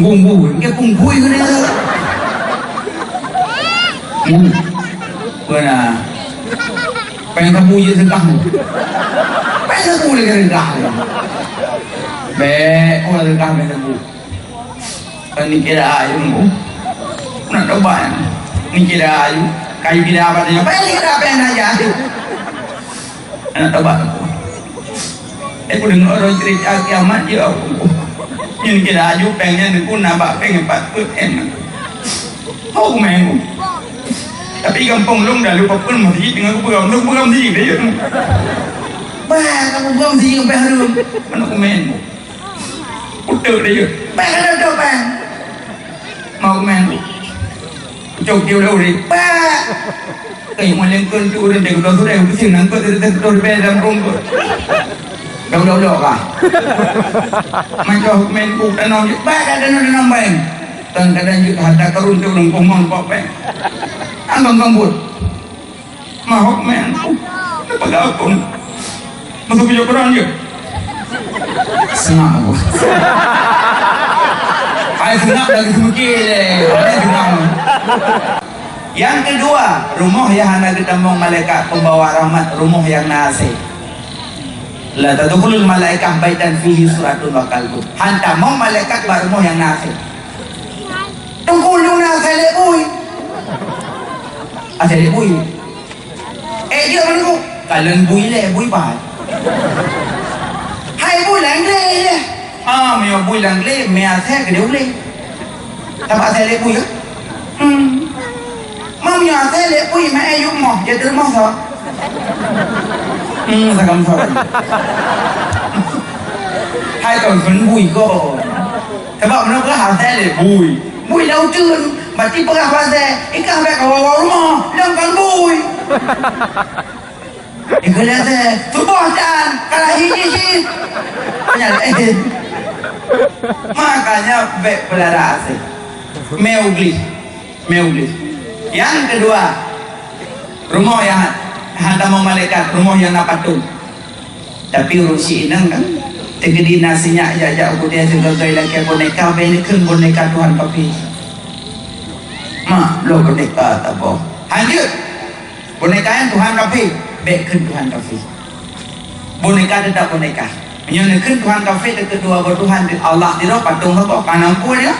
Bumbu ke pungkui ke ni Pernah pengen kamu je sedang pengen kamu lagi rendah orang rendah pengen kamu ni kira ayu nak coba ni kira ayu kayu kira apa dia pengen aja nak coba aku dengar orang cerita kiamat dia ni kira ayu pengen aku nampak pengen patut enak aku main tapi kampung long dah lupa pun mati dengan aku pegang di dia kamu pegang di sampai harum mana aku main putar dia ada mau main cok dia udah kayak mau lengkon tu udah tengok dah sudah aku sih nangkut tu dalam rumput dah kah macam main ku dan orang ada main kadang-kadang juga ada karun tu orang komang apa anggang gambut mahok main pada aku masuk video Quran je senang aku ay senang lagi semukir yang kedua rumah yang hendak ketemu malaikat pembawa rahmat rumah yang nasi la tadkhulul malaikah baitan fihi suratun wa qalbun hantam malaikat baru rumah yang nasi tungkulung nasi lebui ada bui dia mana tu kalian bui bah hai bui langle le meo bui langle mea the ke deule tak ada bui ke mam ya the bui ma ayu mo dia terima so sagam so hai còn phấn bui ko sebab nó có hal the bui đâu trơn mati pengah fase ikan baik awal rumah dan kan bui ikan lese tubuh dan kalah hiji makanya baik pelara asik meuglis yang kedua rumah yang hantam malaikat rumah yang napatung tapi urusi inang kan tegedi nasinya jajak aku dia juga gaya laki boneka benekan boneka Tuhan papi lo boneka tak boh lanjut boneka yang Tuhan kafe bekun Tuhan kafe boneka tetap boneka menyunakan Tuhan kafe kedua bertuhan Allah di roh patung apa kanampu dia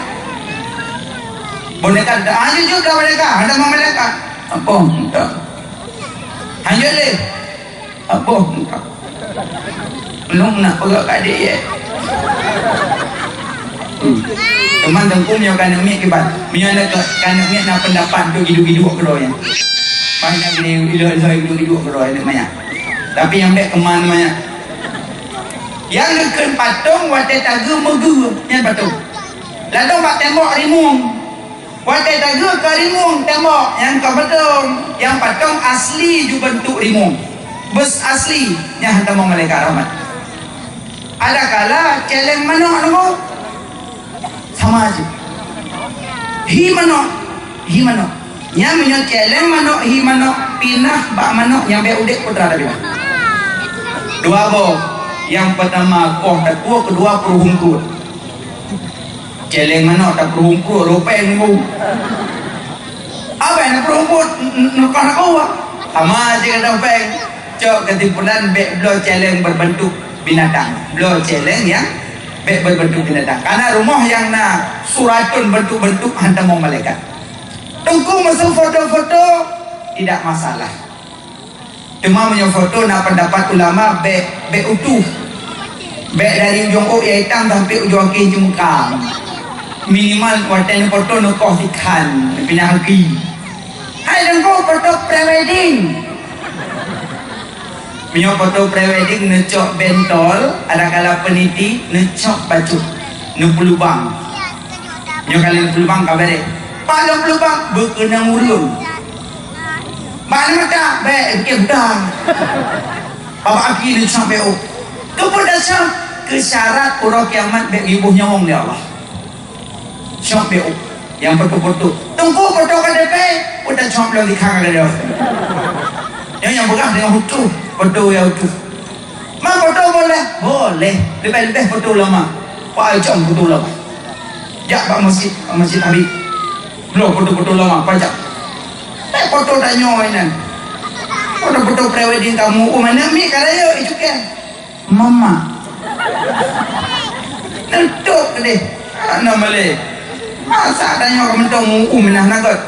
boneka tetap lanjut juga boneka ada malaikat apa entah lanjut le apa entah belum nak pegang kat dia teman tengku punya kan umi kibat punya kan umi nak pendapat tu hidup keroy banyak ni hidup keroy nak banyak tapi yang baik keman banyak yang dekat patung watai taga megu yang patung lalu pak tembok rimung watai taga ke rimung tembok yang ke patung yang patung asli juga bentuk rimung bus asli yang hantar malaikat rahmat ada kala celeng mana tu sama aja hi mana yang punya celeng mana hi mana pinah bak mana yang be udik putra tadi dua boh yang pertama koh tak kuah kedua perhungkut celeng mana tak perhungkut rupeng mu apa yang perhungkut nak kuah sama aja kata rupeng cok ketimpulan be blo celeng berbentuk binatang blo celeng yang berbentuk binatang karena rumah yang nak suratun bentuk-bentuk hantar mau malaikat tengku masuk foto-foto tidak masalah cuma punya foto nak pendapat ulama be utuh be dari ujung O ya hitam sampai ujung kaki jengkang minimal kuatan foto nak kau ikan pindah kaki hai tengku foto pre-wedding punya foto pre-wedding necok bentol ada kala peniti necok baju nupul lubang punya kali nupul lubang kabar deh paling lubang berkenang urun mana mata baik kebdang bapak aki ni sampai kepedasan kesyarat orang kiamat baik ibunya wong dia Allah sampai yang foto-foto tunggu foto KTP udah sampai di kang ada yang berah dengan hutu foto yang hutu mak foto boleh lebih foto lama pak ajam foto lama Jak pak masjid Habib. Belum foto-foto lama pajak. Foto tanya mainan. Foto-foto pre-wedding kamu. Oh mana mi kalayo itu kan. Mama. Nentuk deh. Ana male. Masa tanya kamu tahu menah nagot.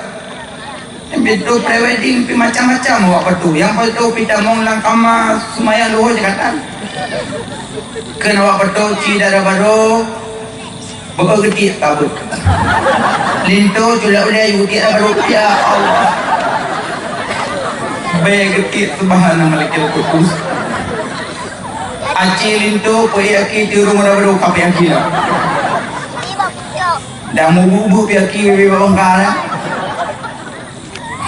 Betul pre-wedding pi macam-macam awak foto. Yang foto pita mong lang kama sumayang luho Jakarta. Kena awak foto cidara baru. Bapak getik kabut. Lintu culak udah yutik baru ya Allah. Baik getik subhanallah malaikat kudus. Aci lintu poi aki turun baru kape aki lah. Dah mau bubu pi aki bawang kara.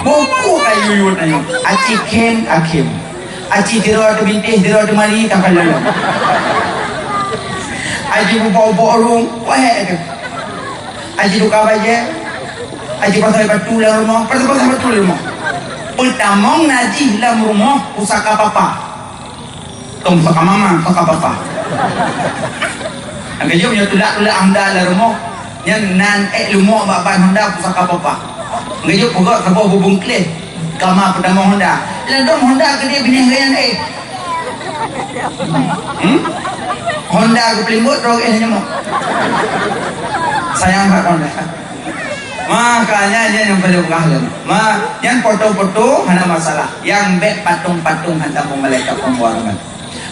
Buku kayu yut ayo. Aci ken akim. Aci dirau tu bintih dirau tu mari tak kalah. Aji buka-buka rung, wah tu. Aji duka baje, aji pasal batu dalam rumah, pasal batu dalam rumah. Pertama naji dalam rumah pusaka papa, tong pusaka mama, pusaka papa. Angkat je punya tulak anda dalam rumah, yang nan rumah bapak anda pusaka papa. Angkat je pokok sebuah bubung kle, kamar pertama Honda. Lalu Honda kedai bini gaya Honda aku pelimbut rog nyamuk. Sayang kat Honda. Makanya dia yang perlu kahlan. Yang foto-foto hana masalah. Yang bek patung-patung hantar malaikat pembawa rahmat.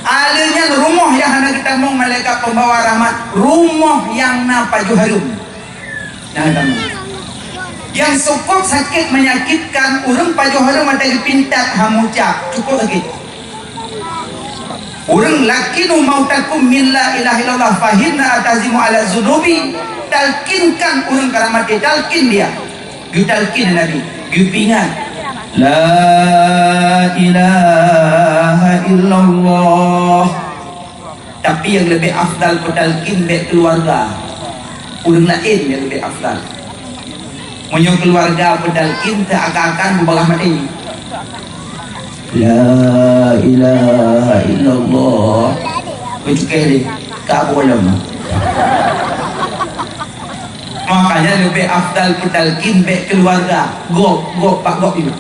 Alanya rumah yang hana kita mau malaikat pembawa rahmat. Rumah yang na paju harum. Nah, yang cukup sakit menyakitkan urang paju harum ada dipintat hamucak cukup sakit. Orang laki nu mautakum min la ilaha illallah fahimna atazimu ala zunubi talkinkan orang karamati talkin dia talkin Nabi gupingan la ilaha illallah. Tapi yang lebih afdal talkin be keluarga orang lain yang lebih afdal munyo keluarga talkin tak akan bubalah mati la ilaha illallah. Itu kali tak boleh. Makanya lebih afdal kita talkin be keluarga. Go pak go itu.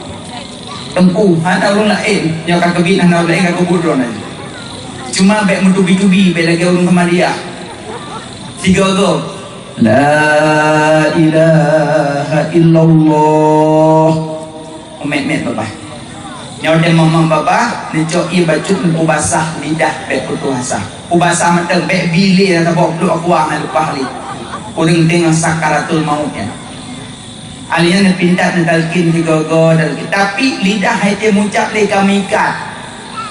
Tempu ada orang lain yang akan kebin orang lain akan kubur aja. Cuma be mentubi-tubi be lagi orang kemaria. Tiga go. La ilaha illallah. Met bapak. Nyawa mamang baba necok i bacut ubasah lidah be putuasa. Ubasah mateng be bili atau bok lu aku ang lupa hari. Urang dengan sakaratul maut ya. Alian pindah talkin digogo dan tapi lidah haite muncak le kamikat.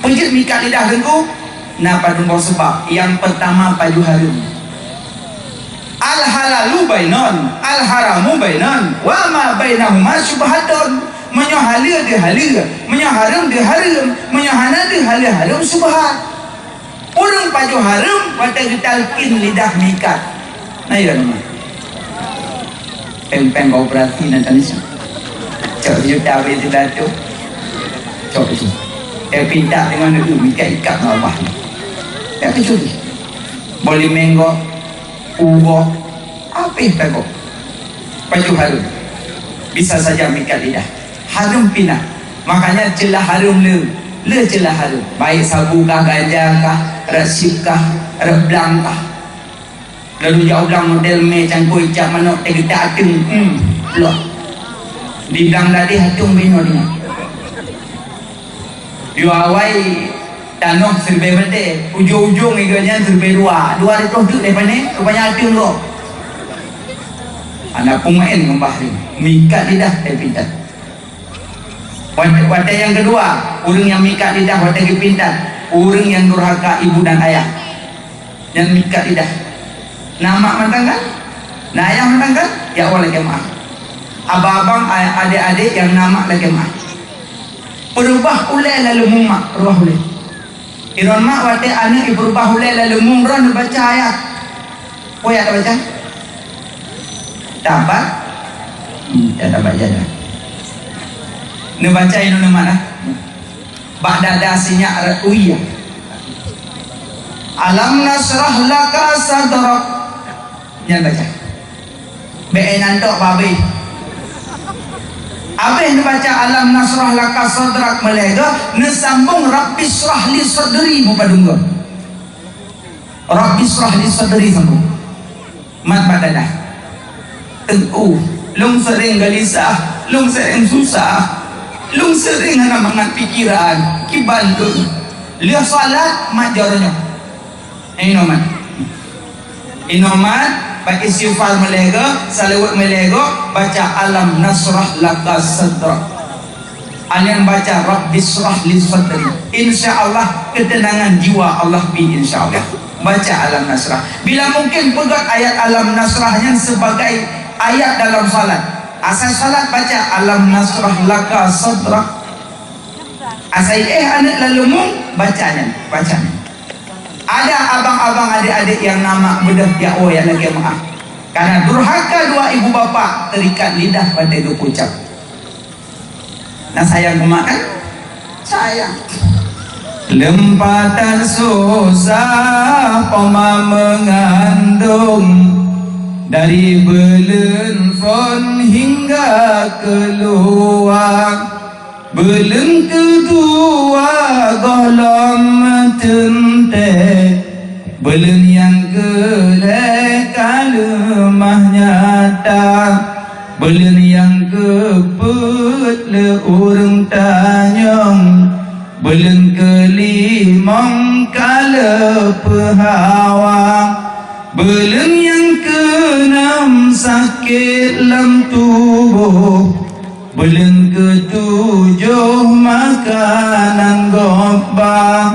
Punjut mikat lidah dengku na padung sebab yang pertama paju harum. Al halalu bainon, al haramu bainon, wa ma bainahuma syubhatun. Menyohalir dia halir, menyoharum dia harum, menyohana dia harum subhat. Orang paju harum pada talkin lidah mikat. Nah ya nama. Peng kau berarti nanti ni. Cak juta beli tu. Cak itu. Pindah dengan itu mikat ikat bawah. Ya kecuri. Boleh menggo, ubo, apa itu? Paju harum. Bisa saja mikat lidah. Harum pindah. Makanya celah harum le celah harum. Baik sabu kah, ganja kah, resip kah, reblang kah. Lalu jauh bilang model me cangkui cak manok tegita adeng. Loh. Dibilang tadi hatung bino dia. Diwawai tanah serba berde, ujung-ujung iganya serba dua itu duduk depan ni, rupanya adeng lo. Anak pemain ngembahri, mikat lidah pintat. Wadah yang kedua, orang yang mikat lidah wadah pintat, orang yang durhaka ibu dan ayah, yang mikat lidah. Nama mantan kan? Nah ayah mantan kan? Ya Allah kemah. Abang-abang, adik-adik yang nama lagi mah. Berubah ulai lalu mumak, berubah ulai. Iron mak wadah anak berubah ulai lalu mumron baca ayat. Oh ya tak baca? Dapat? Tak baca dah. Baca ini mana? Ba'da dasinya Uiyah. Alam nasrah laka sadrak. Jangan baca. be'enan tok babi. Habis dia baca alam nasrah laka sadrak melega, nesambung rabbi srah li sadri mupadungga. Rabbi srah li sadri sambung. Mat badalah. Lung sering gelisah, lung sering susah, lung sering hana mangat pikiran, kibandung. Lihat salat majarnya. Inoman pakai istighfar melega, salawat melega, baca alam nasrah laka sadrak. Anian baca rabbi srah li sadri. Insyaallah ketenangan jiwa Allah bi insyaallah. Baca alam nasrah. Bila mungkin pegang ayat alam nasrahnya sebagai ayat dalam salat. Asal salat baca alam nasrah laka sadrak. Asal anak lalu mung bacanya. Ada abang-abang adik-adik yang nama bedah jauh yang lagi maaf. Karena durhaka dua ibu bapa terikat lidah pada dua ucap. Nah sayang emak kan? Sayang. Lempatan susah poma mengandung, dari belen fon hingga keluar. Belen kedua golong tentek, belen yang keleka lemah nyata, belen yang keput le urang tanyong, belen kelimang kala pehawang, belen yang keenam sakit lam tubuh, belen ketujuh makanan gobang,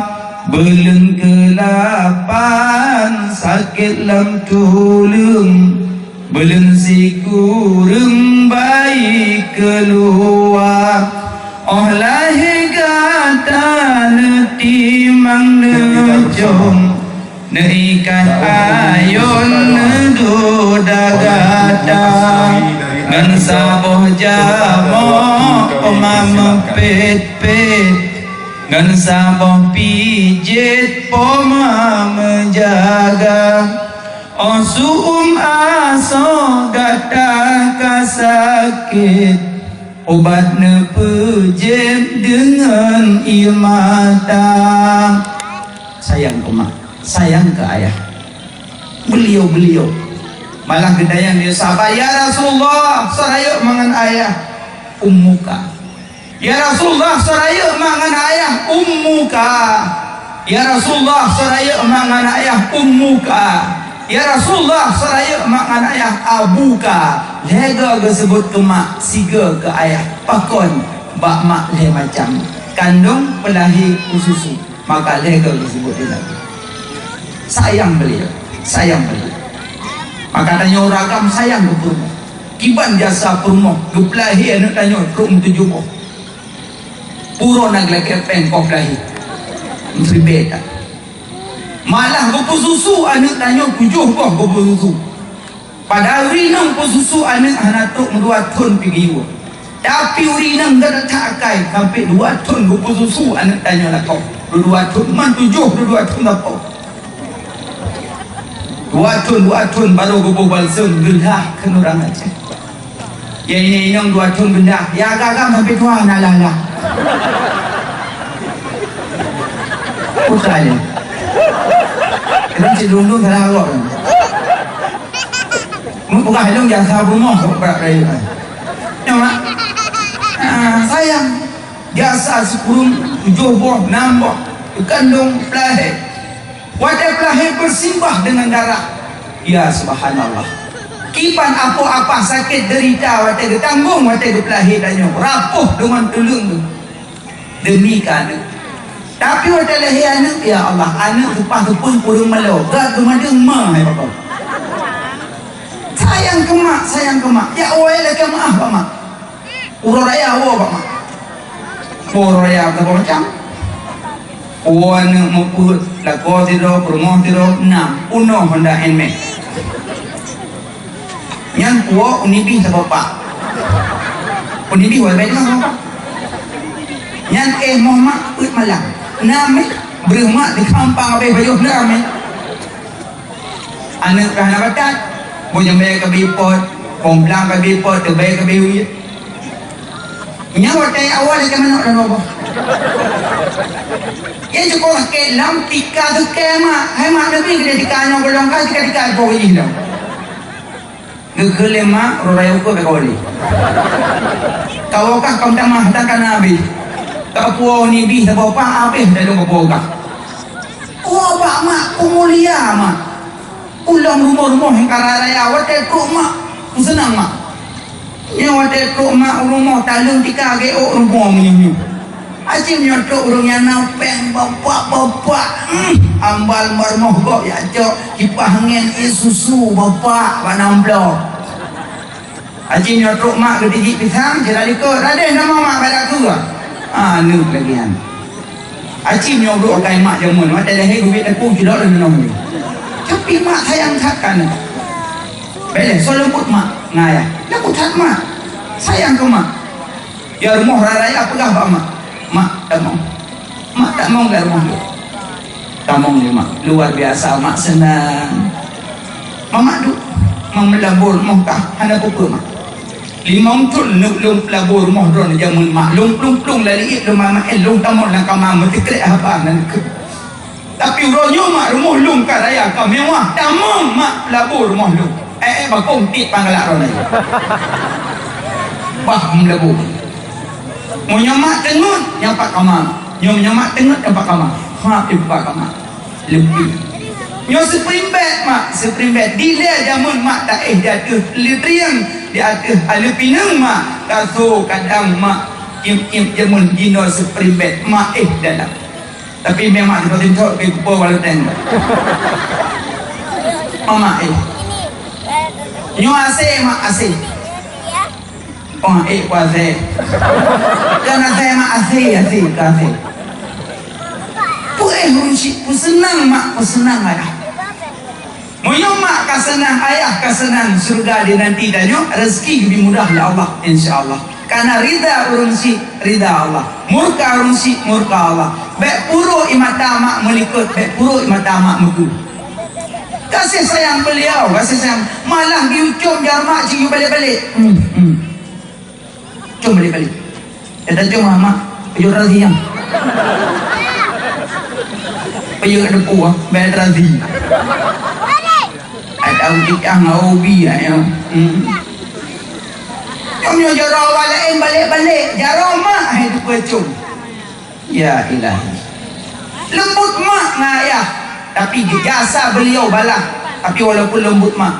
belen ke-8 sakit lam tulung, belen si kurang bayi keluar. Oh lahir kata netimang nejong, neikan ayun nedudagata, ngan saboh jamok poma pet-pet, ngan saboh pijit poma menjaga. Oh suum aso gata kasakit, obat ne pejem dengan ilmata. Sayang ke mak, sayang ke ayah. Beliau malah gedayang dia sahabat, ya Rasulullah saraya mangan ayah ummuka. Ya Rasulullah saraya mangan ayah ummuka. Ya Rasulullah saraya mangan ayah ummuka. Ya Rasulullah saraya mangan ayah abuka. Lega ke sebut ke mak, siga ke ayah. Pakon bak mak le macam kandung pelahir ususu, maka lega ke sebut dia lagi. Sayang beliau. Maka tanya orang sayang ke purmo, kiban jasa purmo gepelahi anak tanya rum tujuh boh puro naglaki pengkok lahi menteri beta malah gopo susu anak tanya tujuh boh gopo susu, padahal rinang po susu anak hanatuk 2 ton pigiwa, tapi urinang gak takai sampai 2 ton gopo susu anak tanya lah kau 2 ton man 7 2 ton apa 2 ton baru gopo balsem gerah kan orang Aceh. Ya ini yang 2 ton benda ya agak sampai tua nalala utanya kita cidung salah kok mau buka hidung jasa rumah berat raya nyawa sayang jasa 10 7 boh 6 boh kandung pelahir wadah pelahir bersimbah dengan darah. Ya subhanallah, kipan apa-apa sakit derita wadah tanggung wadah pelahir tanya rapuh dengan tulung demi anak. Tapi wadah lahir anak, ya Allah, anak tupah tupun kurung malu gak kemadeng mah hai bapak. Sayang ke mak ya awal lagi maaf pak mak uro raya awal pak mak uro raya berapa macam uang muput lako tiro promo tiro 6 uno Honda NMAX yang kuo unibi sa bapak unibi wala baik lang bapak yang Muhammad ut malang nami berumah di kampang abe bayuh nami anak kahana batat punya bayar ke bipot Komplang ke bipo, terbaik ke biwi. Nyawa tay awal ke mana dan apa? Ya cukup ke lam tika tu ke hai mak lebih ke dikanya golong ka dika po ini dah. Gegelema rorayu ko be kawali. Kau kah kau tak mah tak kan nabi. Kau puau ni bi tak apa apa dalam kau kah. Oh bak mak mulia mak. Ulang rumah-rumah yang karaya wate ko mak. Senang mak. Nya wate ko mak rumah talung tika ke rumah ni. Acim nyotok urung yang napeng bapak ambal marmoh kok ya cok kipah angin susu bapak panam blok. Acim nyotok mak gedigi pisang jelali ko raden nama mak pada aku nu lagi an. Acim nyotok kai mak jamun mak dah he duit aku jelok dan nom ni. Tapi mak sayang takkan. Bele so lembut mak ngaya. Aku tak mak. Sayang ke mak. Ya rumah raya apa dah mak? Mak tak mau. Mak tak mau ke rumah tu. Tak mau ni mak. Luar biasa mak senang. Mak tu mang melabur mokah hana pupa mak. Limang tun nuk lung pelabur moh dron jamun mak lung lali it rumah mak lung tamon lang kamam mesti krek apa nan ke. Tapi ronyo mak rumah lung ka raya ka mewah tamong mak pelabur moh lung. Bakong tit panggalak ron lagi. Bah melabur. Mau nyamak tengut nyampak kamar. Nyamak tengut nyampak kamar. Ha ibu kamar. Lebih. Nyo spring bed mak, spring bed. Dia jamun mak tak dia tu litriang dia tu alupinang mak. Kaso kadang mak kim jamun dino spring bed mak dalam. Tapi memang seperti tu ke kupa waluten. Mama Nyo ase mak ase. Oh kuase. Jangan saya mak ase kasih. Hunsi senang mak senang ayah. Moyo mak ka senang ayah ka senang surga di nanti dan yo rezeki lebih mudah ya Allah insyaallah. Karena rida urunsi rida Allah. Murka urunsi murka Allah. Baik puro imata mak melikut, baik puro imata mak meku. Kasih sayang beliau, kasih sayang. Malah diucap jamak cium balik-balik. Cum balik-balik. Kita cuma mak pejur razi yang. Pejur ada puah, bayar razi. Ada udik yang ngaubi ya. Cuma jarau balik balik. Jarau mak itu pecum. Ya ilahi. Lembut mak ngayah. Tapi jasa beliau balah. Tapi walaupun lembut mak.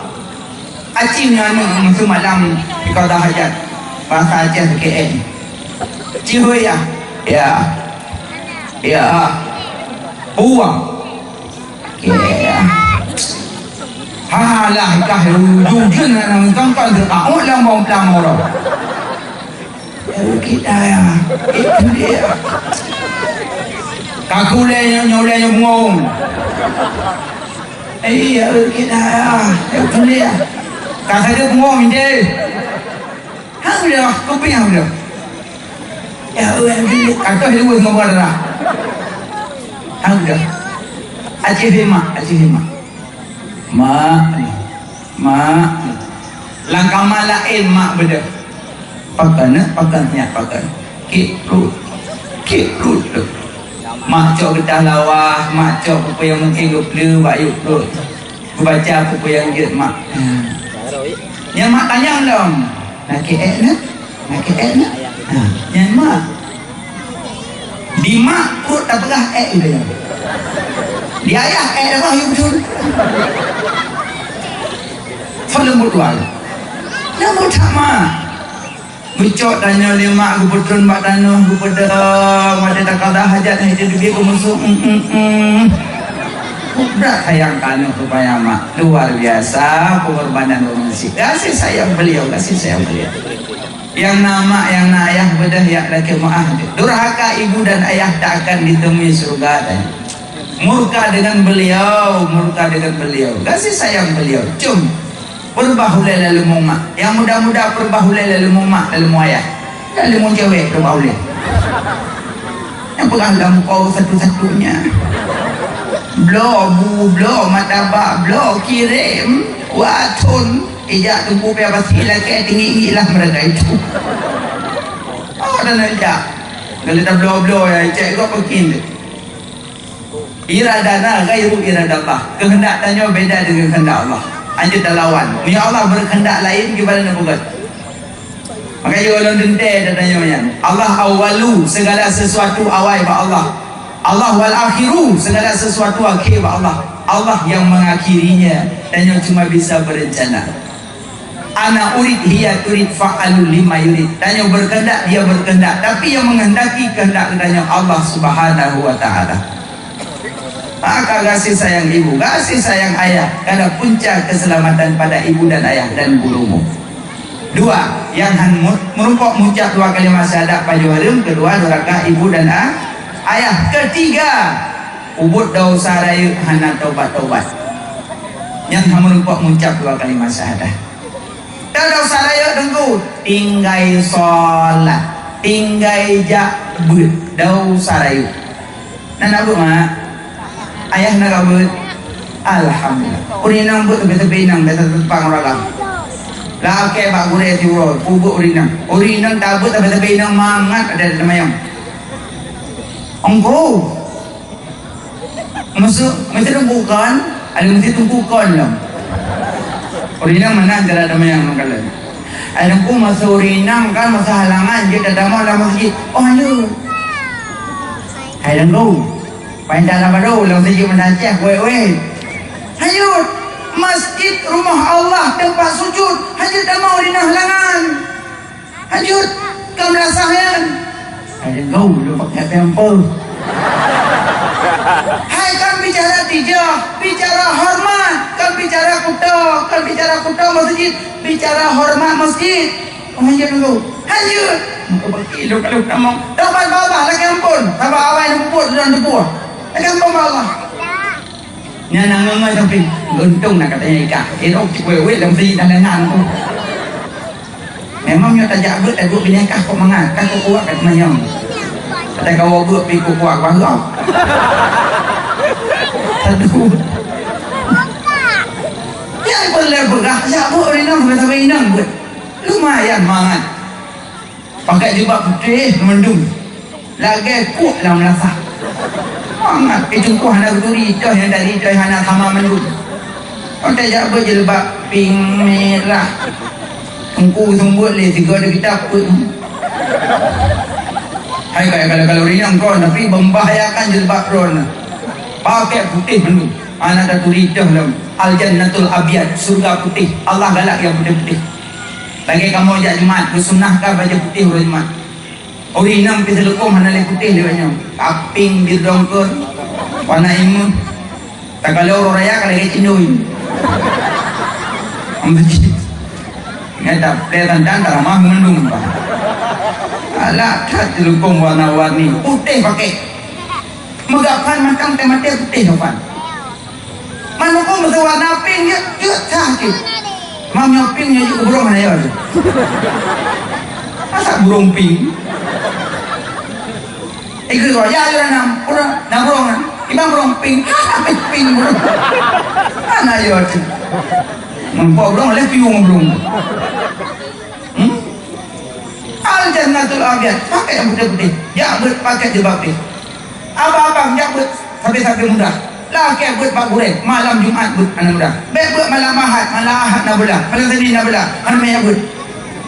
Acimnya ni semalam di kau dah hajat. Bahasa Aceh KL. Cihoy ya. Ya. Buang. Ya. Halah kah jujun nang tangkan tu. Awak lang mau pelang orang. Kita ya. Itu dia. Kaku nyoleh bengong. Iya kita ya. Itu dia. Kata dia bengong dia. Hang dia, kopi hang dia. Ya dia. Kata dia buat ngomong dah. Hang dia. Aceh Hima. Mak. Langkah malain mak beda. Pakan. Kikut. Mak cok getah lawah, mak cok apa yang mungkin guplu, bayuk tu. Baca apa yang dia mak. Yang mak tanya dong. Nak nak? Yang mak. Di mak pun tak pernah dia. Di ayah dah you betul. Lembut wal. Lembut sama. Bicok tanya lima aku betul mbak tanu aku pedang ada tak ada hajat itu dia aku musuh. Udah sayang kanu supaya mak luar biasa pengorbanan manusia. Kasih sayang beliau. Yang nama yang ayah bedah ya laki maaf. Durhaka ibu dan ayah tak akan ditemui surga dan murka dengan beliau. Kasih sayang beliau. Cum perbahulai lalu mak. Yang muda-muda perbahulai lalu mak lalu ayah. Lalu cewek perbahulai. Yang pegang lampau satu-satunya. Blow martabak, blow kirim, watun, ijak tumpu pe pasti lagi tinggi lah mereka itu. Oh dan ijak kalau tak blow ya cek kau pekin. Iradana gairu iradallah. Kehendak tanya beda dengan kehendak Allah. Anjir lawan. Ni Allah berkehendak lain gimana nak buat? Maka juga orang dente tanya Allah awalu segala sesuatu awal ba Allah. Allah wal akhiru segala sesuatu akhir ba Allah. Allah yang mengakhirinya dan yang cuma bisa berencana. Ana urid hiya turid fa'alul lima yurid. Dan yang berkehendak dia berkehendak, tapi yang menghendaki kehendak kehendaknya Allah Subhanahu wa taala. Maka kasih sayang ibu, kasih sayang ayah, karena puncak keselamatan pada ibu dan ayah dan gurumu. Dua, yang merupakan muncak dua kalimat syahadat pada harum. Kedua, duraka ibu dan ayah. Ketiga, ubud dosa raya hana taubat-taubat. Yang merupakan muncak dua kalimat syahadat. Dan dosa raya tengku tinggai solat, tinggai jakbut dosa raya. Nana bu mak, ayah nak abut, alhamdulillah. Urinang but tepi-tepi nang, betul tepang orang. Lah ke bak gure tiuro, ubuk urinang tabut tepi-tepi nang mangat ada namayang. Ongko, masuk mesti tumpukan, ada mesti tumpukan lah. Urinang mana cara namayang nangkalan. Ada ku masuk urinang kan masa halangan dia tak mau dalam masjid. Oh ayo, hai dengku, main dalam baru dalam masjid menacah, weh. Ayo. Masjid rumah Allah tempat sujud hajud tak mau di halangan hajud kau merasakan ada kau lu pakai tempel hai kan bicara tijah bicara hormat kan bicara kuta masjid bicara hormat masjid hajud lu hajud lu kalau kamu dapat bawah lagi ampun sabar awal yang puput dan tepuh lagi ampun Allah nhà nàng ngơi trong phim untung là cái này cả cái ông chỉ quay làm gì đang lên hàng không mẹ mong như ta dạ bước tại bước bên các con mang các cô quá cái mà nhầm tại kau bước bị cô quá quá hưởng thật đúng ya boleh bergerak ya bu ini nang sampai nang bu lumayan mangan pakai jubah putih mendung lagi kuat dalam rasa sangat kejungkuh anak duri itu yang dari itu anak sama mendung. Orang tak berjilbab pink merah, tungku tumbuk le tiga ada kitab pun. Hai kalau rinang kau tapi membahayakan jilbab kau. Pakai putih mendung. Anak dah duri itu dalam al jannatul abiyad surga putih. Allah galak yang putih-putih. Bagi kamu ajak Jumat bersunnahkah baca putih hari Jumat. Urinang pisa lukum hana le putih dia banyak. Kaping di dongker warna imun. Tak kalau orang raya kalau kayak cinduin. Ambejit. Ngata kelihatan dan ramah mendung pak. Alah kat lukum warna-warni putih pakai. Megapkan macam temate putih depan. Mana kau mesti warna pink dia sakit. Mamnya pinknya juga burung mana ya? Masa burung pink? Ikut kau ya orang burung ibang burung pink, apa pink burung? Mana ya tu? Mampu burung oleh piung burung. Al jannatul abiyad pakai yang putih-putih, ya pakai jilbab putih. Abang ya buat sampai mudah. Laki buat pak goreng malam Jumat buat anak muda. Baik buat malam Ahad nak belah, malam Senin nak belah. Anak yang buat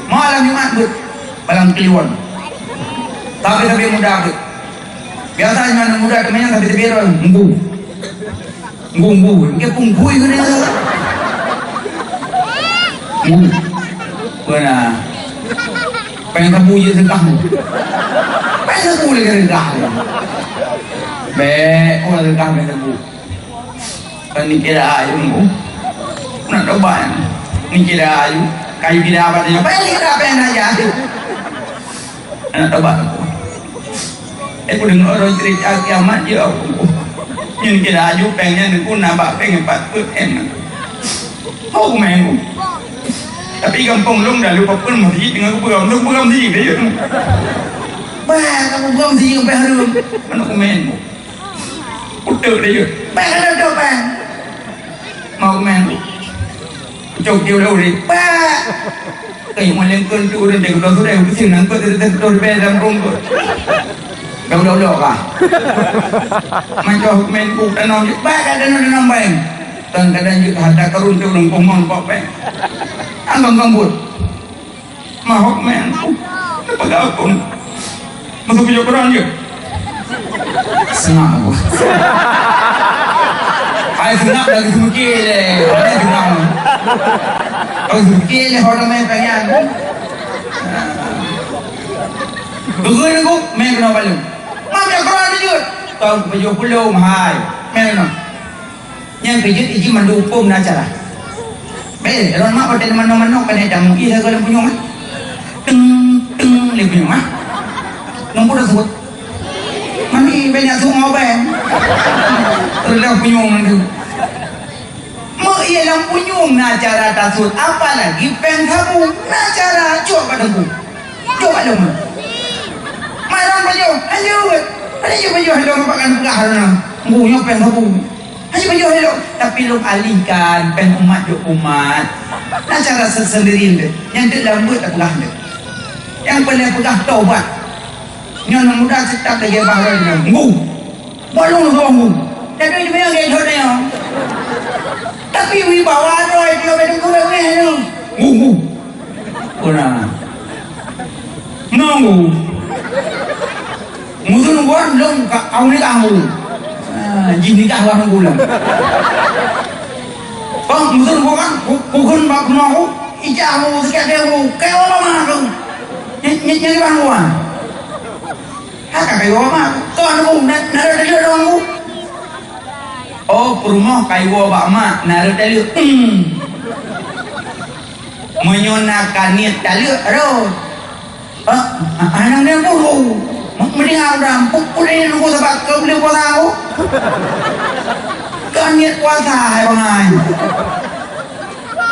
malam Jumat buat malam Kliwon. Tapi muda buat. Biasanya anak muda temannya tapi biar nggu. Dia punggu itu ni. Pernah. Pengen kamu je sengkah. Pengen kamu lagi sengkah. Orang sengkah pengen kamu. Ni kira ayu mu. Nak coba ni kira ayu. Kayu kira apa dia? Pengen aja. Nak coba. Aku dengar orang cerita kiamat dia aku. Ni kira ayu pengen aku nampak pengen patut enak. Aku main. Tapi kampung long dah lupa pun masih dengan aku beram sih dia. Bah, kamu beram sih sampai harum. Mana aku main. Putar dia. Bang ada bang. Mau main. Cok dia udah pak. Kayak malengkan tu orang dia kalau sudah pusing nangkut terus dalam rumput. Dah lah. Macam main bukan orang pak kadang nambah. Kadang juga ada karun tu orang pomong pak. Anggang gambut. Mahok main. Pada aku masuk ke Quran je. Senang aku. Hai senang lagi sukil le. Ada senang. Kalau sukil le orang main pengen. Bukan aku main kena balu. Mana Quran je? Kau baju pulau mahal. Main kena. Yang kerja iji mendukung nak cara. Baik, orang mak pada mana-mana kan ada mungkin saya kalau punya mah. Teng le punya mah. Nombor tersebut. Mami banyak semua bang. Terlalu punyung nanti. Mak ia lam punyung nak cara tasut. Apalagi peng kamu nak cara coba dengku. Coba dong. Malam baju, lanjut. Baju hello makan buka harana. Ngunya peng kamu. Baju hello. Tapi lu alihkan peng umat jo umat. Nak cara sendiri deh. Yang tidak lembut tak pegang deh. Yang paling pegang taubat. Yang muda setap lagi bahagian ngu, balung ngu. Tapi dia memang gaya dia. Tapi wibawa roy dia bedung kurang ni. Ngu. Kurang. Ngu. Musuh nungguan belum kau ni kamu. Jini kah orang nungguan. Bang musuh nungguan bukan bak nunggu. Ijamu sekian nunggu. Kau apa mana tu? Nyari bang nungguan. Haka kayu apa? Kau anu naruh dalil orang. Oh, perumah kayu apa mak naruh dalil. Menyonakan niat dalil. Aduh. Anak dia dulu. Mending orang pukul nunggu sebab kau boleh puasa aku. Kau niat puasa hai bangai.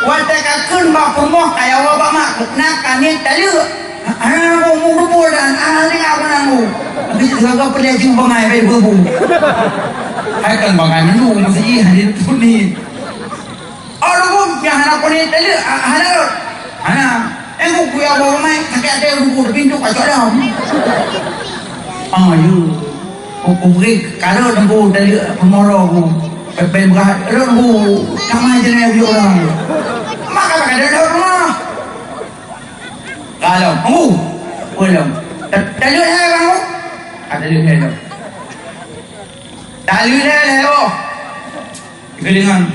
Watak kun bak perumah kayu apa mak nak niat dalil. Anak aku mau berburu dan anak ni apa nanggu? Habis segala perlu jumpa bangai baik berburu. Hai kan bangai menunggu mesti hari tu ni. Orang yang anak aku ni tadi anak, aku kuya bawa mai sakit ada berburu pintu kacau dah. You, aku beri kalau nanggu tadi pemorok aku, pem berat, nanggu sama je ni orang. Maka ada orang. Kalau kamu belum taluk hai kamu ada taluk hai tu taluk hai tu kelingan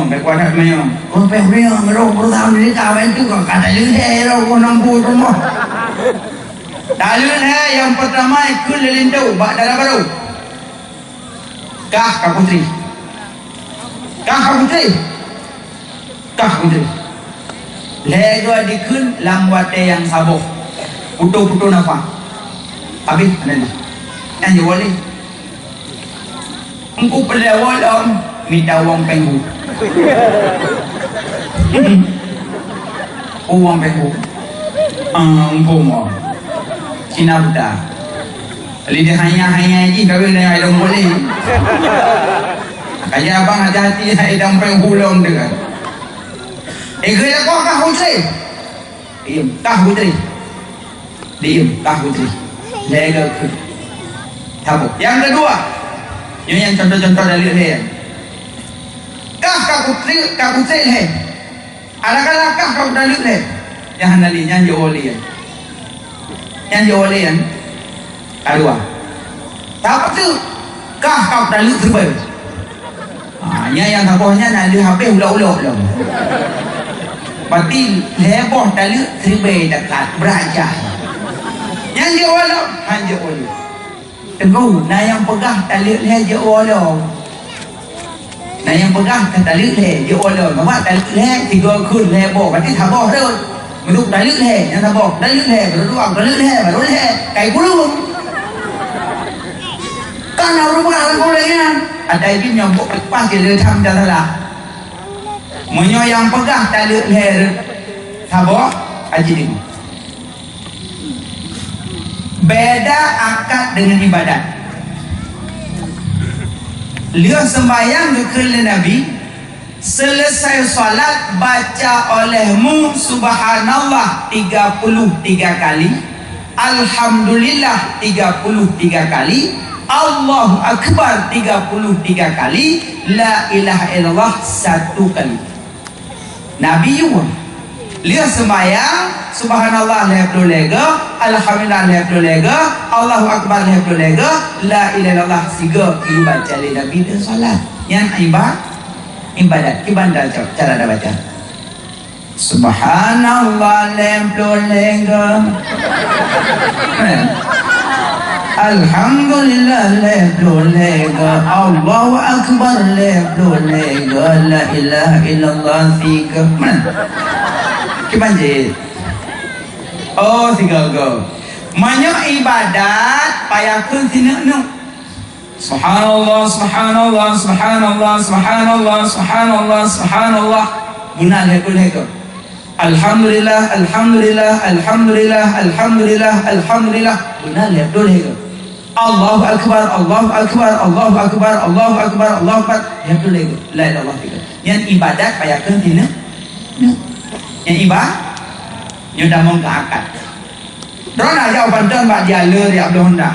berkuat macam kau pergi ngerok berusaha ni kawan tu kau kata taluk hai tu kau nampu rumah taluk hai yang pertama ikut lelintau bak darah baru kah kaputri Lego dikun lamwate yang saboh, putu nafas. Habis ada ni. Yang boleh. Engkau pelawal om, minta uang penghu. Uang penghu. Engkau mau. Cina buta. Lidah hanya je kau ni ada boleh. Kayak abang hati-hati ada penghu long dengan. Kau kah putri? Diam, kah putri? Lega ke. Tahu. Yang kedua, yang contoh-contoh dalil dia. Kah putri le. Adakah kah dalil le? Yang dalilnya jauh lian. Kedua. Tahu tu? Kah dalil terbaik. Yang tahunya nak dia habis ulang-ulang lah. Berarti leboh dalil terbaik dekat beraja. Yang dia walau hanya oleh. Tengok, nah yang pegah dalil dia walau. Nah yang pegah dalil dia walau. Nampak dalil tiga kun leboh. Berarti taboh tu. Menurut dalil yang taboh. Dalil berdua dalil baru kayak gulung. Kan orang bukan bolehnya. Ada ibu yang buat lepas dia tham dah salah. Menyo yang pegah dalil taboh haji ni. Beda akad dengan ibadat. Lihat sembahyang ke Nabi selesai salat baca olehmu subhanallah 33 kali, alhamdulillah 33 kali, Allahu akbar 33 kali, la ilaha illallah 1 kali. Nabi juga dia sembahyang subhanallah 50 lega, alhamdulillah 50 lega, Allahu akbar 50 lega, la ilaha illallah 3 kali baca oleh Nabi dia salat. Yang ibadat ibadah cara dah baca subhanallah 50 lega, alhamdulillah 50 lega, Allahu akbar 50 lega, la ilaha illallah 3. Mana? Kebanjir. Oh, 3 go. Banyak ibadat payahkeun tina nu. Subhanallah, subhanallah, subhanallah, subhanallah, subhanallah, subhanallah. Guna leko. Alhamdulillah, alhamdulillah, alhamdulillah, alhamdulillah, alhamdulillah. Guna leko. Allahu akbar, Allahu akbar, Allahu akbar, Allahu akbar, Allahu akbar. Leko. La ilaha illallah. Yang ibadat payahkeun tina nu. Yang yang dah mau ke akad. Dorang nak jauh bantuan bak dia le dia Abdul Honda.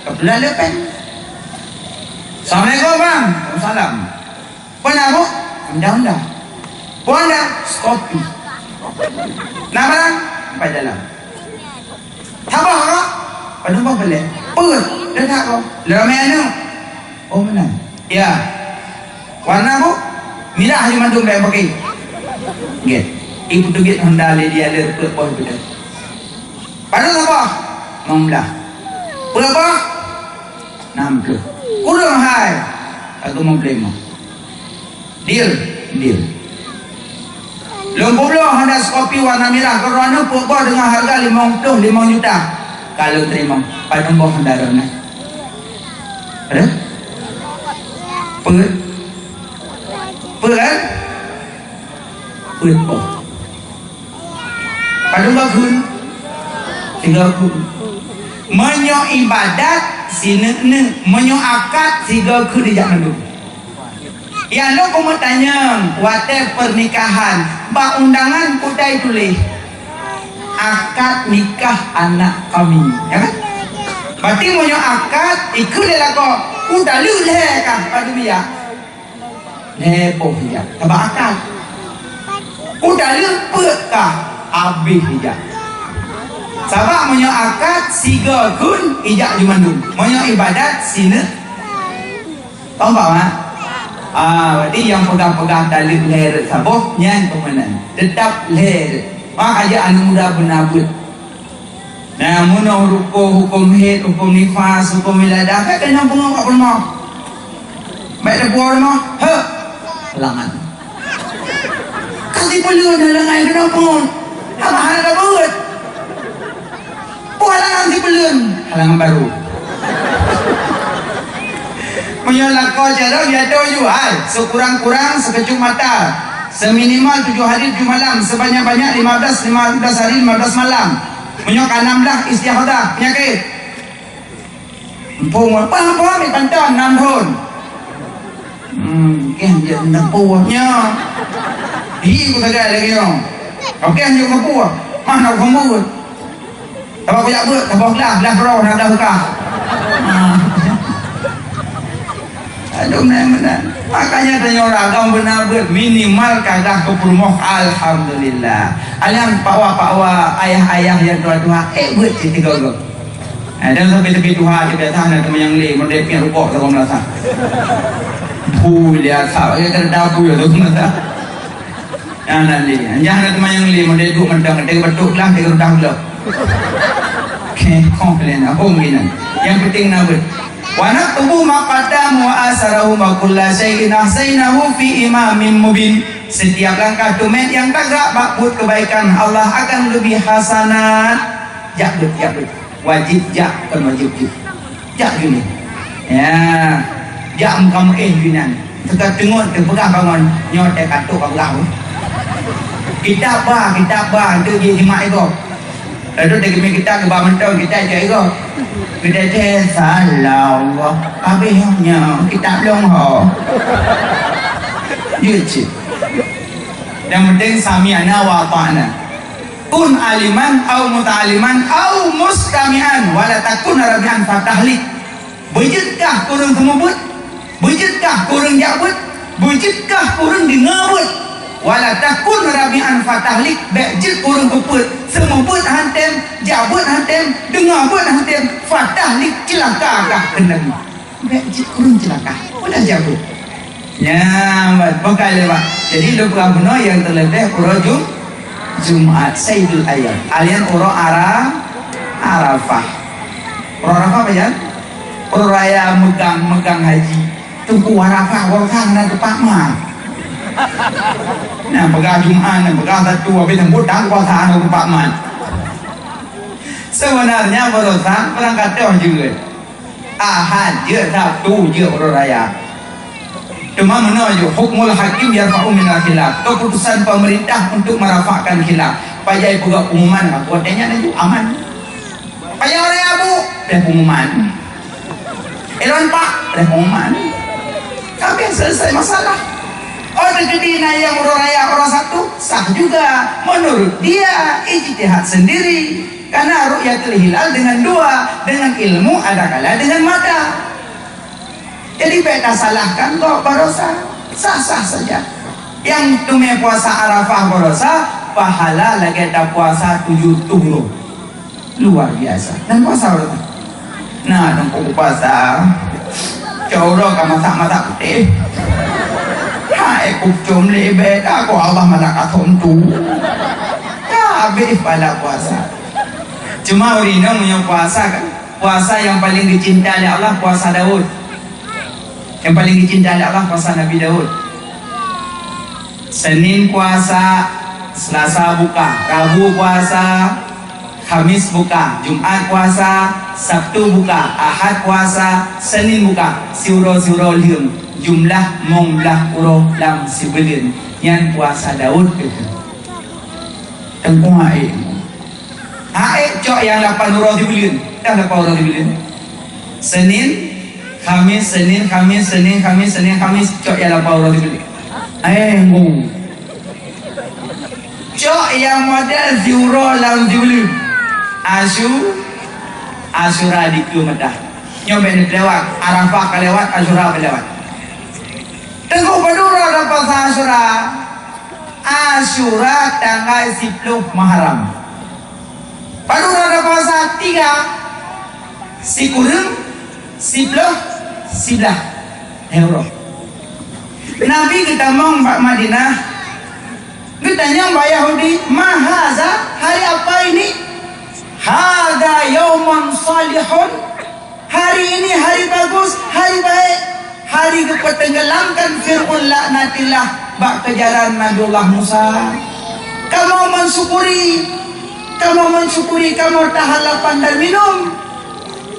Kebetulan lepen. Assalamualaikum bang. Waalaikumsalam. Puan apa? Honda. Puan dah? Kopi. Nak barang? Sampai dalam. Tabah kau? Pada bang boleh. Put. Dah tak kau? Lemah anu. Oh mana? Ya. Warna apa? Merah je mandung dah pakai. Get. Ibu tugit Honda le dia le put boh betul. Pada apa? Membelah. Berapa? 60. Kurang hai. Aku mau beli mau. Deal. 50 Honda Scorpio warna merah kerana put boh dengan harga 55 juta. Kalau terima, pada boh Honda rona. Ada? Put kan? Put boh. Pada bakun 30. Menyo ibadat sine menyo akad 3 di jangan dulu. Ya lo kamu tanya wate pernikahan bak undangan kutai tulis akad nikah anak kami, ya kan? Berarti menyo akad ikut dia lah kok kuda lu leh kah pada dia lepoh dia tabak akad kuda lu pekah habis hijab. Sabak menyo akad 3 kun hijab jumandun. Menyo ibadat sine. Tahu tak mak? Berarti yang pegang-pegang tali leher sabuk yang pemenang. Tetap leher. Mak aja anu muda benabut. Nah, munah hukum haid, hukum nifas, hukum wiladah kan kena pengau kat rumah. Baik dah buah rumah. Halangan. Kasih perlu dalam air kena pengau. Halangan dah buat. Halangan si belum. Halangan baru. Menyolat kau jalan dia tahu jual. Sekurang-kurang sekecuk mata. Seminimal 7 hari 7 malam. Sebanyak-banyak 15 hari 15 malam. Menyok 16 istihadah penyakit. Empung apa ambil pantan 6 tahun. Kan dia nempuhnya. Hi ku tagay lagi yo. Okey anjuk nempuh. Mana kamu? Tabak kuyak buat, tabak lah bro, nak dah buka. Aduh benar. Makanya tanya orang, kamu benar buat minimal kadah ke rumah, alhamdulillah. Alam pakwa, ayah yang tua-tua, buat cerita kau. Dan sampai Tuhan dia biasa nak teman yang lain, mereka punya rukuk tak kau merasa. Lihat tak, dia terdabu ya tu merasa. Jangan lihat, jangan teman yang lain, mereka duduk mendang, dia betul lah, dia rudang lah. Komplain apa mungkin yang penting nabi wa naktubu ma qaddamu wa asarahu ma kullu shay'in ahsaynahu fi imamin mubin. Setiap langkah tumen yang tegak bakut kebaikan Allah akan lebih hasanat. Jak wajib kan wajib jak gini ya jak kamu ginan tegak tengok terpegang bangun nyotek katuk kamu kita bah tu dia jimat itu. Lalu dari kita ke bawah mentau kita cakap itu kita cakap salah Allah habisnya kita belum ho. Ya cik Yang penting sami'na wa ta'na. Kun aliman au muta'aliman au mustami'an wala takun rabi'an fatahlik. Bejitkah kurang semubut? Bejitkah kurang jabut? Bejitkah kurang dengabut? Wala takun rabi'an fatahlik. Bejit kurang keput. Semubut hantem, jabut hantem, dengabut hantem, fatahlik celakakah kena. Bejit kurang celaka. Wala jabut. Ya, bukan lewat. Jadi lu pernah yang terlebih urujum Jumat Sayyidul Ayyam. Alian uro Arafah. Uro Arafah apa ya? Uro raya megang haji. Tunggu Arafah warang na tepat mah. Nah, pegang Jumat, pegang satu habis tembus dah puasa na tepat mah. Sebenarnya berusaha berangkat juga. Ahad je Sabtu je uro raya. Cuma menuju hukmul hakim yarfa'u minal khilaf. Keputusan pemerintah untuk merafakkan khilaf. Pajai pegawai pengumuman, kuatnya itu aman. Pajai orang abu, dah pengumuman. Elon pak, dah pengumuman. Kami selesai masalah. Orang kedina yang orang raya orang satu sah juga. Menurut dia ijtihad sendiri. Karena ru'yatul hilal dengan dua, dengan ilmu ada kala dengan mata. Jadi beda salahkan kok barosa, sah-sah saja. Yang tumeh puasa Arafah barosa, pahala lagi ada puasa 7 tuhur. Luar biasa. Dan puasa barosa. Nah, tunggu puasa. Coro ka masak-masak putih. Hai kucum lebih, aku Allah malak atom tu. Habis pada puasa. Cuma urina punya puasa kan. Puasa yang paling dicintai oleh Allah puasa Daud. Yang paling dicintai oleh Allah puasa Nabi Daud. Senin puasa, Selasa buka, Rabu puasa, Kamis buka, Jumat puasa, Sabtu buka, Ahad puasa, Senin buka. Siuro-siuro lium jumlah monglah uro lam sibelin yang puasa Daud itu. Tengku hae. Hae cok yang 8 uro sibelin. Dah 8 uro sibelin. Senin Kamis, Senin, Kamis, Senin, Kamis, Senin, Kamis, cok yang lapar orang dibeli. Cok yang model zero lawan dibeli. Asyura dikumatah. Nyobain lewat, Arafah kelewat, Asyura kelewat. Tengok padura dapat Asyura. Asyura tanggal 10 Muharram. Padura dapat 3 si kurang 10 Sidah euro. Nabi kita mau Mbak Madinah. Kita tanya Mbak Yahudi, mahaza hari apa ini? Hada yauman salihun. Hari ini hari bagus, hari baik. Hari ketenggelamkan Fir'aun laknatillah bak kejaran Nabiullah Musa. Kamu mensyukuri, kamu tahan lapar dan minum.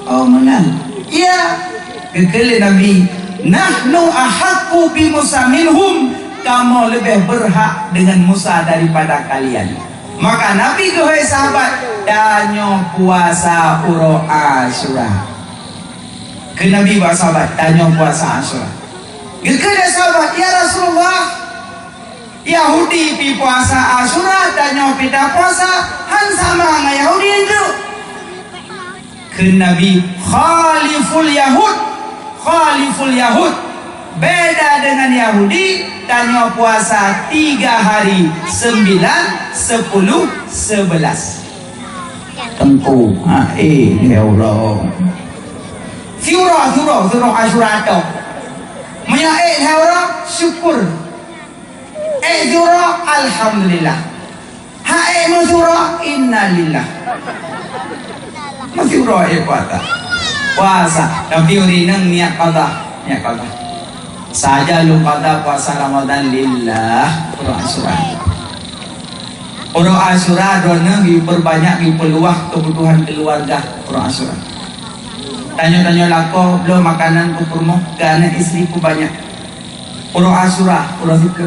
Oh menang. Iya. Kekele Nabi, nahnu ahaqqu bi Musa minhum. Kamu lebih berhak dengan Musa daripada kalian. Maka Nabi kehai sahabat, tanya puasa uro Asyura. Ke Nabi buat sahabat, tanya puasa Asyura. Kekele sahabat, ya Rasulullah, Yahudi pi puasa Asyura, tanya pita puasa, han sama dengan Yahudi itu. Ke Nabi, khaliful Yahud, beda dengan Yahudi. Tanya puasa 3 hari, 9, 10, 11. Tengku, ya Allah. Surah Asyura tu. Punya Allah syukur. Surah alhamdulillah. Surah innalillah. Masih surah puasa. Puasa, tapi urinang niat qada. Saja lu qada puasa Ramadan lillah uro Asyura. Uro Asyura dona berbanyak peluang kebutuhan keluarga uro Asyura. Tanya-tanya lako belum makanan ku kurma karena istri ku banyak. Uro Asyura, uro zikr.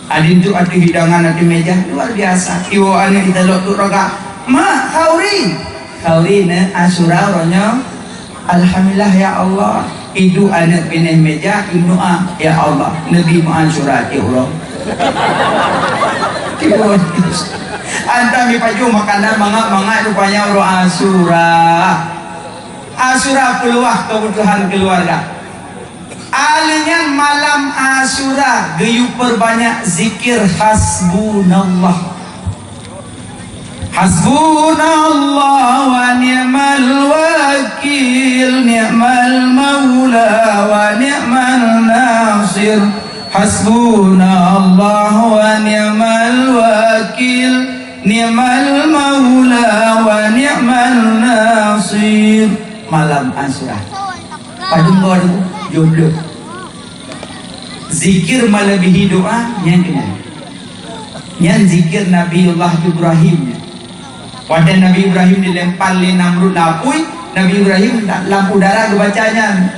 Adin tu ada hidangan ada meja luar biasa. Iwo ane kita lok tu roga. Ma kauri ne Asyura ronya. Alhamdulillah ya Allah. Itu anak pindah meja doa, ya Allah Nabi Asyura ya Allah. Anta mi paju makanan manga rupanya orang Asyura peluah kebutuhan keluarga. Alnya malam Asyura geyu perbanyak zikir hasbunallah. Hasbunallah wa ni'mal wakil, ni'mal maula wa ni'mal nasir. Hasbunallah wa ni'mal wakil, ni'mal maula wa ni'mal nasir. Malam Asyura padung baru jodoh zikir melebihi doa yang kenal yang zikir Nabiullah Ibrahim. Pada Nabi Ibrahim dilempar li Namrud lapui, Nabi Ibrahim lampu darah kebacanya.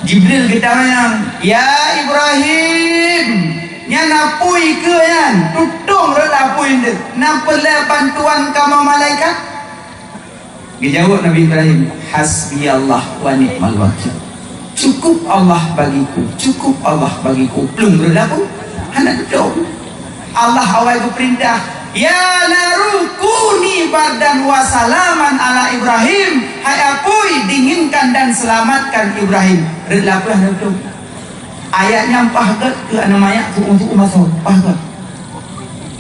Jibril ketanya, ya Ibrahim, nya napui ke yan, tutung re lapui dia. Nampela bantuan kamu malaikat? Dijawab Nabi Ibrahim, hasbi Allah wa ni'mal wakil. Cukup Allah bagiku, cukup Allah bagiku. Belum berlaku, anak tutung. Allah awal perintah, ya narukuni bardan wa salaman ala Ibrahim. Hai apui dinginkan dan selamatkan Ibrahim. Relapulah itu. Ayatnya pahgat ke namanya untuk umasau pahgat.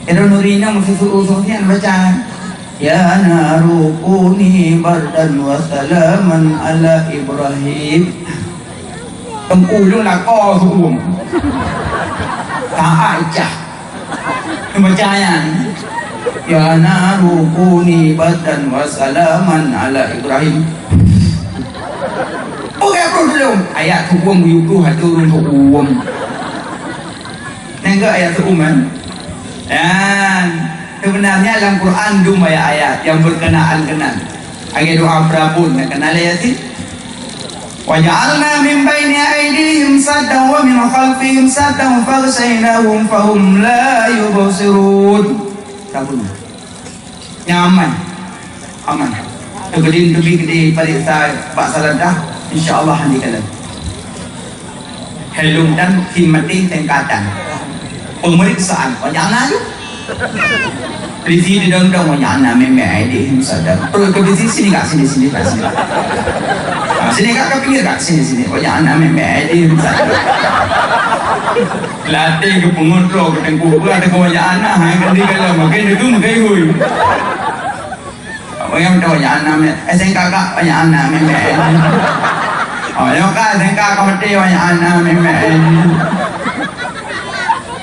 Ero nurina musuh usulnya baca. Ya narukuni bardan wa salaman ala Ibrahim. Tengkulun lah kau suum. Tak ajah. Bacaan ya narukuni badan wasalaman ala Ibrahim. Oke belum ayat hukum yuku haturun hukum nengga ayat hukum dan sebenarnya dalam Quran dua ayat yang berkenaan ayat doa Prabun yang kenal ayat ini. وَجَعَلْنَا مِنْ بَيْنِ أَيْدِيهِمْ سَدًّا وَمِنْ خَلْفِهِمْ سَدًّا فَغْشَيْنَاهُمْ فَهُمْ لَا يُبْصِرُونَ. Nyaman, aman. Kemudian lebih gede periksa Pak Saladah, insyaAllah nanti kalian. Helum dan khidmati tingkatan pemeriksaan. Wajahna itu. Polisi di dalam wajahna memang aidihim sadar. Perlu ke polisi sini kak, sini. Sini kak, pinggir kak, sini. Wajahna memang aidihim sadar. Latih ke pengontrol, ke tengkuku, ada ke wajahna. Hai kandi kalau makin itu makin hui. Yang tahu wajahna memang. Sen kakak wajahna memang aidihim. Oh, yang kak sen kakak mati wajahna memang aidihim.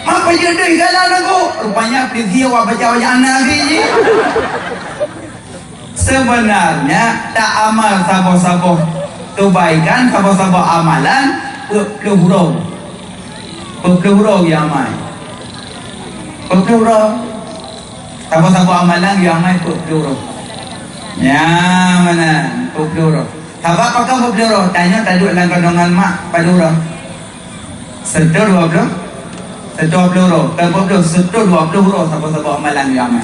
Apa je deh galan aku? Rupanya polisi awak baca wajahna lagi. Sebenarnya tak amal saboh-saboh kebaikan, saboh-saboh amalan pelurau yang amal. Pelurau saboh-saboh amalan yang amal pelurau. Ya mana pelurau. Sabab pakai pelurau? Tanya tadi dalam kandungan mak pelurau. Setor 20. Setor 20 sama-sama amalan yang amal.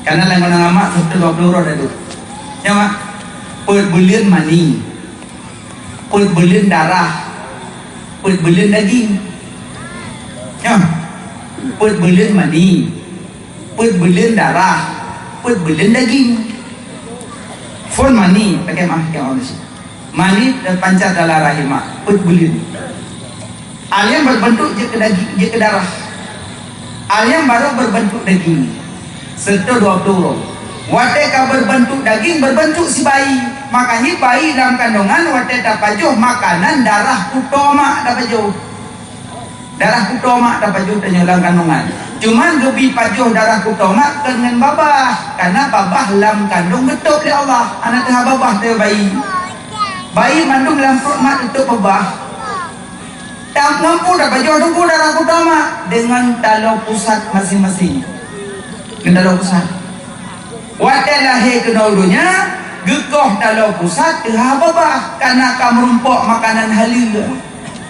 Karena lain orang amal setor 20 dah tu. Ya mak, perbulian mani, perbulian darah, perbulian daging. Ya, perbulian mani, perbulian darah, perbulian daging. Full mani, pakai yang orang sih. Mani dan pancar dalam rahimah, perbulian. Alian berbentuk je ke daging, je ke darah. Alian baru berbentuk daging. Serta 20 orang. Wateka berbentuk daging, berbentuk si bayi. Makanya bayi dalam kandungan wateka pajuh makanan darah kutoma dapat pajuh. Darah kutoma dapat pajuh dalam kandungan. Cuman lebih pajuh darah kutoma dengan babah. Karena babah dalam kandung betul oleh Allah. Anak tengah babah dia bayi. Bayi mandung dalam perut mak itu babah. Tak mampu dapat jual tunggu darah utama dengan talau pusat masing-masing. Dengan talau pusat. Wadah lahir kedua-duanya gekoh talau pusat hababah karena kamu rumpok makanan halal.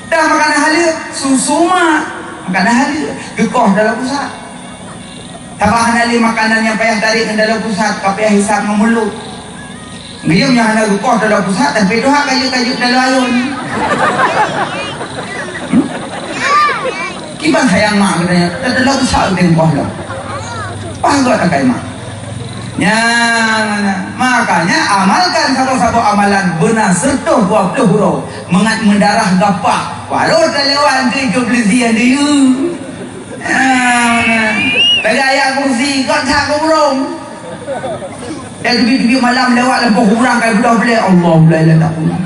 Dah makanan halal susu mak makanan halal gekoh dalam pusat. Tambah halal makanan yang payah tarik ke dalam pusat, payah hisap memulut. Dia yang hanya gekoh dalam pusat tapi doa kayu-kayu dalam ayun. Kiban sayang mak katanya, adalah besar tempoh lah. Pahagak tak kaya mak. Makanya amalkan satu-satu amalan benar serta 20 huruf mengat mendarah gapah walau terlewat ke keblesian dia bagi ayat kursi kau tak kurung dan tepi-tepi malam lewat lampu kurang kaya budak boleh Allah boleh tak kurang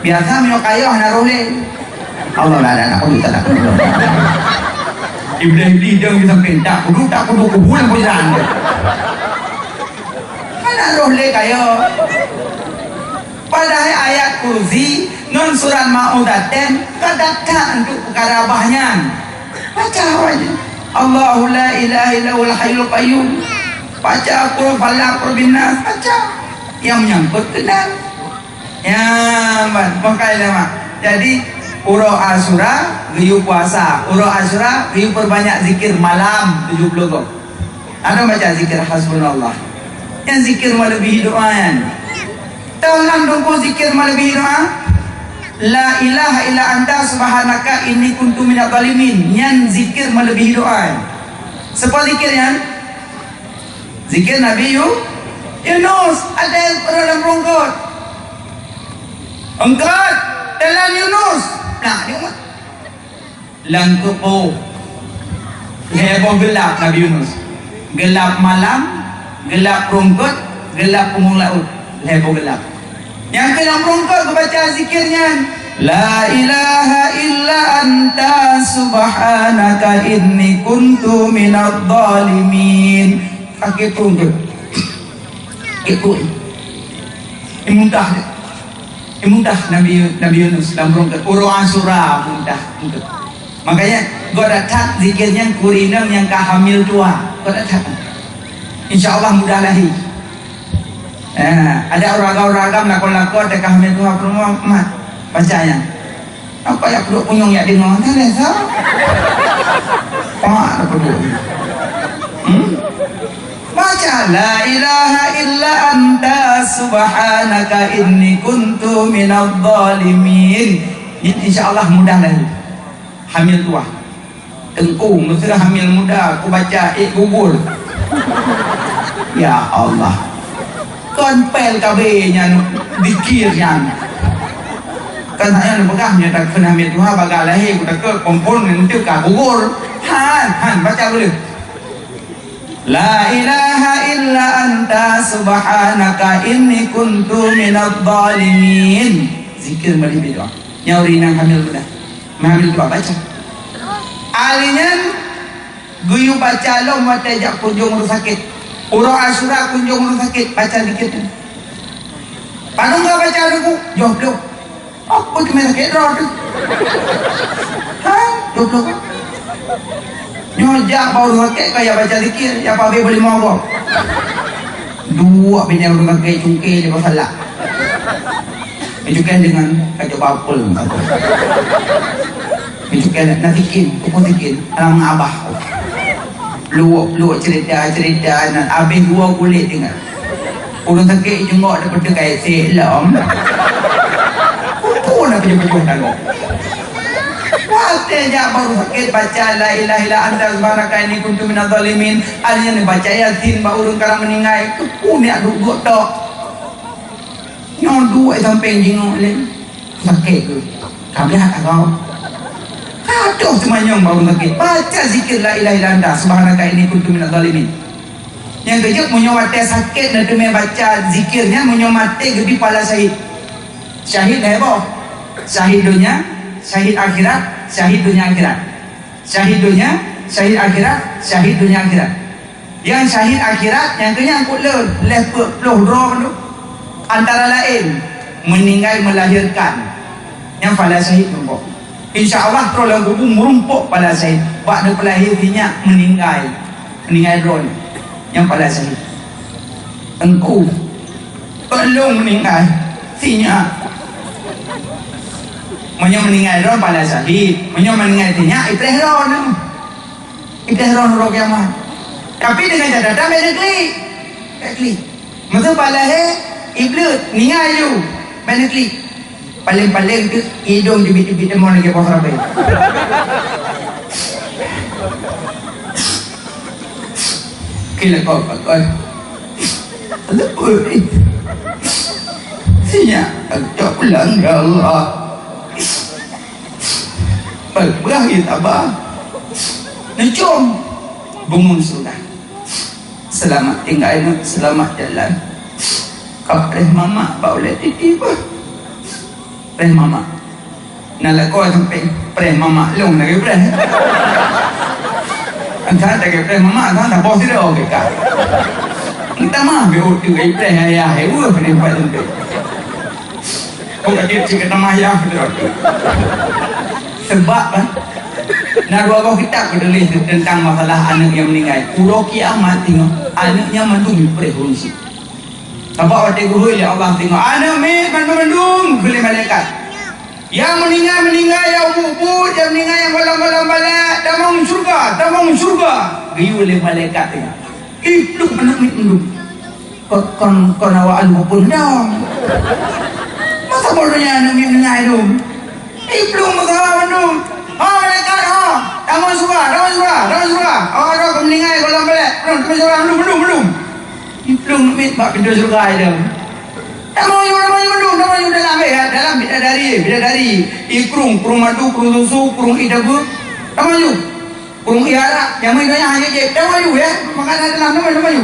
biasa minyak kaya naruh leh Allah lah tak kurang tak kurang iblis dia bisa kentak tak kudu kubulan pun jalan roh le kayo padahal ayat kursi non surat ma'udaten kadakkan untuk perkara bahnya baca aja Allahu la ilaha illallahul hayyul qayyum baca qul falaq binas baca yang menyangkut kenal ya makanya mak jadi uro Asyura riu puasa uro Asyura riu perbanyak zikir malam 70 go ada baca zikir hasbunallah yang zikir melebihi doa kan tahulah dongko zikir melebihi doa la ilaha illa anta subhanaka inni kuntu minadh dhalimin yang zikir melebihi doa siapa zikirnya zikir Nabi Yunus ada yang dalam rongkot angkat dalam Yunus nah dia umat langkupo heboh gelap Nabi Yunus gelap malam gelap rongkot, gelap punggung laut, heboh gelap. Yang dalam rongkot aku baca zikirnya, la ilaha illa anta subhanaka inni kuntu minadh dhalimin. Pakai rongkot, ikut. Imuntah Nabi Yunus dalam rongkot. Uro Asyura muntah. Makanya gua datang zikirnya kurinam yang kahamil tua. Gua datang. InsyaAllah mudah lahir. Ada ragam-ragam lakon-lakon dekat hamil Tuhan perempuan mat bacanya. Apa yang perlu punyung ya dengar? Tak rasa. Apa perlu? Baca la ilaha illa anta subhanaka inni kuntu minadh dhalimin. InsyaAllah mudah lahir. Hamil tua. Tengkung, mesti hamil muda. Aku baca gugur. Ya Allah konpel kabenya dikirnya kan saya pegahnya tak kena ambil Tuhan bagai lahir kita ke kompon nanti kabur han baca boleh la ilaha illa anta subhanaka inni kuntu minadh dhalimin zikir mali doa nyauri nang hamil muda hamil tua baca alinya guyu baca lo mata jak kunjung sakit uro Asyura kunjung sakit baca dikit padung gak baca aku jawab lo apa cuma sakit roh tu jawab lo nyojak baru sakit kayak baca dikit ya apa boleh mau dua bini orang sakit cungkir dia masalah menunjukkan dengan kacau bapel menunjukkan nasikin kupusikin alam abah luak cerita dan habis dua kulit dengar orang sakit jengok daripada kaya selam pun nak pejuh-pejuh kan waktunya baru sakit baca la ilaha illa anta subhanaka inni kuntu minadh dhalimin alnya baca yasin baru orang karang meninggal kepun nak duduk tok nyon dua sampai jengok lain sakit tu kabilah kau aduh semuanya baru sakit baca zikir la ilaha illa anta subhanaka inni kuntu minadh dhalimin yang kejap menyawate sakit dan demi baca zikirnya menyamate gebi pala syahid heboh syahid dunia syahid akhirat syahid dunia akhirat syahid dunia syahid akhirat syahid dunia akhirat yang syahid akhirat yang kenyangkut lepuk roh tu antara lain meninggal melahirkan yang pala syahid rumpuk InsyaAllah terlalu kubur merumpuk pada syahid pada pelahirnya meninggal roh yang pada syahid engkau belum meninggal sinya meninggal roh pada syahid meninggal sinya ibrah roh kiamat tapi dengan catatan beda klik maksud pada iblis meninggal you beda klik paling-paling tu hidung jebit-jebit demon lagi pasal apa. Kila kau pakai. Ada apa ni? Sinya, tak pulang ya Allah. Berakhir tabah. Necom, bangun sudah. Selamat tinggal, selamat jalan. Kau mama, boleh titip. Mama, nak kau sampai mama long lagi Antara tak mama, antara tak bos dia okey kah? Kita mah beul tu ayah, hewa pada tu. Kau kata cakap nama ayah betul. Sebab kan, nak dua kitab menulis tentang masalah anak yang meninggal. Pulau kiamat tengok anaknya mantu berfungsi. Sebab waktu guru ya Allah tengok anak mandung boleh malaikat. Yang meninggal yang bubut, yang meninggal yang kolam-kolam balik, tamang surga. Giu oleh malaikat tengok. Lu anak mandung. Kon awaan bubun dah. Masa bodohnya anak meninggal tu. Belum masalah mandung. Malaikat tamang surga. Kau meninggal kolam balik. Belum. Belum bak pintu surga itu. Namanya dalam bidadari. Kurung madu, kurung susu, kurung idabu. Namanya kurung iara. Yang mainnya hanya je. Namanya ya. Makanan dalam namanya.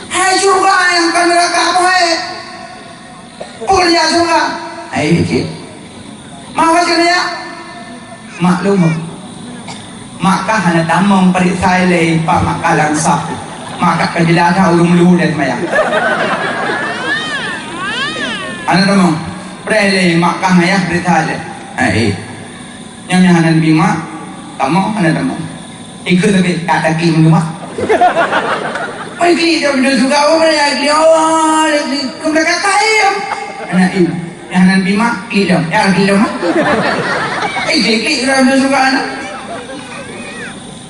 Hai surga yang kan neraka apa hai? Pulya surga. Hai je. Mawas kan ya? Maklum. Maka hanya tamang periksa leh pak makalang sah. Maka kejelasan ulung luhu dan semayang. Anak teman, perele makkah ayah berita ada. Yang hanan bima, tamu anak teman. Ikut lebih kata kim rumah. Pergi dia sudah suka orang yang lagi kemudian kata ayam. Anak ini, yang hanan bima kilam, yang kilam. Klik sudah suka anak.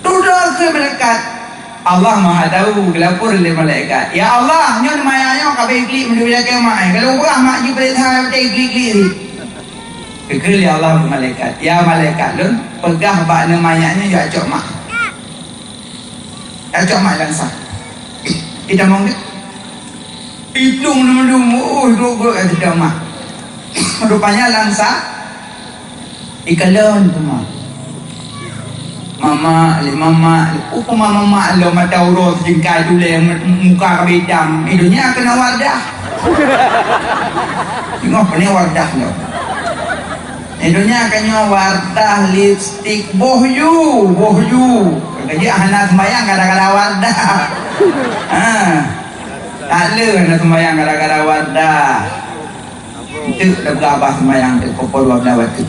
Sudah ke melekat. Allah Maha tahu gelapur oleh malaikat. Ya Allah, nyon mayanya kabeh klik mendulia ke mai. Kalau urang mak ji perintah macam klik-klik ni. Kekal ya Allah malaikat. Ya malaikat lun, pegah bak mayanya ya acok mak. Acok mak langsung. Kita mau ke? Hitung dulu, dulu tidak mak. Rupanya langsung ikalon tu mak. Mama lo mata urus jengkai tu le muka hitam hidungnya kena wardah. Tengok apa ni wardah lo. Hidungnya kena wardah lipstick bohyu. Kerja anak sembahyang gara-gara wardah. Tak le anak sembahyang gara-gara wardah. Itu dah berabah sembahyang tu pukul 12 waktu.